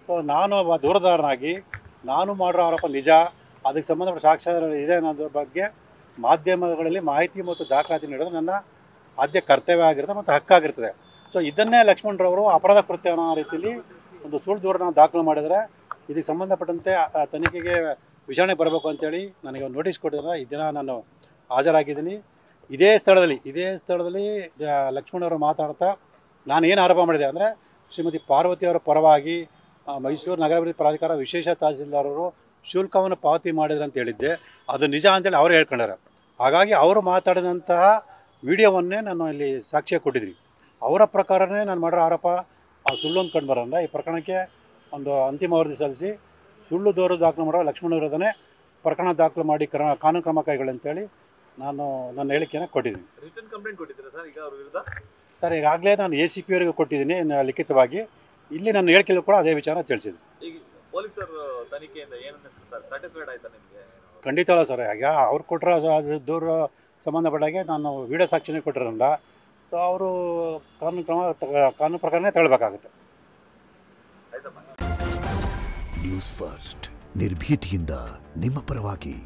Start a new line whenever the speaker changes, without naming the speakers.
So ನಾನು ಒಬ್ಬ ದೂರದಾರನಾಗಿ ನಾನು ಮಾಡಿರೋ ಆರೋಪ ನಿಜ, ಅದಕ್ಕೆ ಸಂಬಂಧಪಟ್ಟ ಸಾಕ್ಷ್ಯಾಧಾರ ಇದೆ ಅನ್ನೋದ್ರ ಬಗ್ಗೆ ಮಾಧ್ಯಮಗಳಲ್ಲಿ ಮಾಹಿತಿ ಮತ್ತು ದಾಖಲಾತಿ ನೀಡೋದು ನನ್ನ ಆದ್ಯ ಕರ್ತವ್ಯ ಆಗಿರುತ್ತೆ ಮತ್ತು ಹಕ್ಕಾಗಿರ್ತದೆ. ಸೊ ಇದನ್ನೇ ಲಕ್ಷ್ಮಣರವರು ಅಪರಾಧ ಕೃತ್ಯ ಅನ್ನೋ ರೀತಿಯಲ್ಲಿ ಒಂದು ಸುಳ್ಳು ದೂರನ್ನು ದಾಖಲು ಮಾಡಿದರೆ ಇದಕ್ಕೆ ಸಂಬಂಧಪಟ್ಟಂತೆ ತನಿಖೆಗೆ ವಿಚಾರಣೆ ಬರಬೇಕು ಅಂತೇಳಿ ನನಗೆ ಒಂದು ನೋಟಿಸ್ ಕೊಟ್ಟಿದ್ದಾರೆ. ಈ ದಿನ ನಾನು ಹಾಜರಾಗಿದ್ದೀನಿ. ಇದೇ ಸ್ಥಳದಲ್ಲಿ ಲಕ್ಷ್ಮಣವರು ಮಾತಾಡ್ತಾ ನಾನು ಏನು ಆರೋಪ ಮಾಡಿದೆ ಅಂದರೆ ಶ್ರೀಮತಿ ಪಾರ್ವತಿಯವರ ಪರವಾಗಿ ಮೈಸೂರು ನಗರಾಭಿವೃದ್ಧಿ ಪ್ರಾಧಿಕಾರ ವಿಶೇಷ ತಹಸೀಲ್ದಾರರು ಶುಲ್ಕವನ್ನು ಪಾವತಿ ಮಾಡಿದ್ರು ಅಂತ ಹೇಳಿದ್ದೆ. ಅದು ನಿಜ ಅಂತೇಳಿ ಅವರು ಹೇಳ್ಕೊಂಡಾರೆ. ಹಾಗಾಗಿ ಅವರು ಮಾತಾಡಿದಂತಹ ವಿಡಿಯೋವನ್ನೇ ನಾನು ಇಲ್ಲಿ ಸಾಕ್ಷ್ಯ ಕೊಟ್ಟಿದ್ದೀನಿ. ಅವರ ಪ್ರಕಾರನೇ ನಾನು ಮಾಡಿರೋ ಆರೋಪ ಸುಳ್ಳು ಅಂತ ಕಂಡು ಬರೋಲ್ಲ. ಈ ಪ್ರಕರಣಕ್ಕೆ ಒಂದು ಅಂತಿಮ ವರದಿ ಸಲ್ಲಿಸಿ ಸುಳ್ಳು ದೂರು ದಾಖಲು ಮಾಡೋ ಲಕ್ಷ್ಮಣ ವಿರೋಧನೇ ಪ್ರಕರಣ ದಾಖಲು ಮಾಡಿ ಕಾನೂನು ಕ್ರಮ ಕೈಗೊಳ್ಳಿ ಅಂತೇಳಿ ನಾನು ನನ್ನ ಹೇಳಿಕೆಯನ್ನು ಕೊಟ್ಟಿದ್ದೀನಿ.
ರಿಟರ್ನ್ ಕಂಪ್ಲೇಂಟ್ ಕೊಟ್ಟಿದ್ದೀರಾ ಸರ್ ಈಗ ಅವ್ರ ವಿರುದ್ಧ?
ಸರ್, ಈಗಾಗಲೇ ನಾನು ACP ಅವರಿಗೆ ಕೊಟ್ಟಿದ್ದೀನಿ ಲಿಖಿತವಾಗಿ. ಇಲ್ಲಿ ನನ್ನ ಹೇಳಿಕೆಯಲ್ಲೂ ಕೂಡ ಅದೇ ವಿಚಾರ ತಿಳಿಸಿದ್ರು.
ಈಗ ಪೊಲೀಸರು ತನಿಖೆಯಿಂದ ಏನನ್ನ ಸರ್ ಸ್ಯಾಟಿಸ್ಫೈಡ್ ಆಯ್ತಾ ನಿಮಗೆ?
ಖಂಡಿತ ಅಲ್ಲ ಸರ್. ಈಗ ಅವ್ರು ಕೊಟ್ಟರೆ ದೂರ ಸಂಬಂಧಪಟ್ಟಾಗೆ ನಾನು ವಿಡಿಯೋ ಸಾಕ್ಷಿನೇ ಕೊಟ್ಟಿರೋಲ್ಲ. ಸೊ ಅವರು ಕಾನೂನು ಪ್ರಕಾರನೇ ತಗೊಳ್ಬೇಕಾಗುತ್ತೆ.
ನ್ಯೂಸ್ ಫಸ್ಟ್ ನಿರ್ಭೀತಿಯಿಂದ ನಿಮ್ಮ ಪರವಾಗಿ.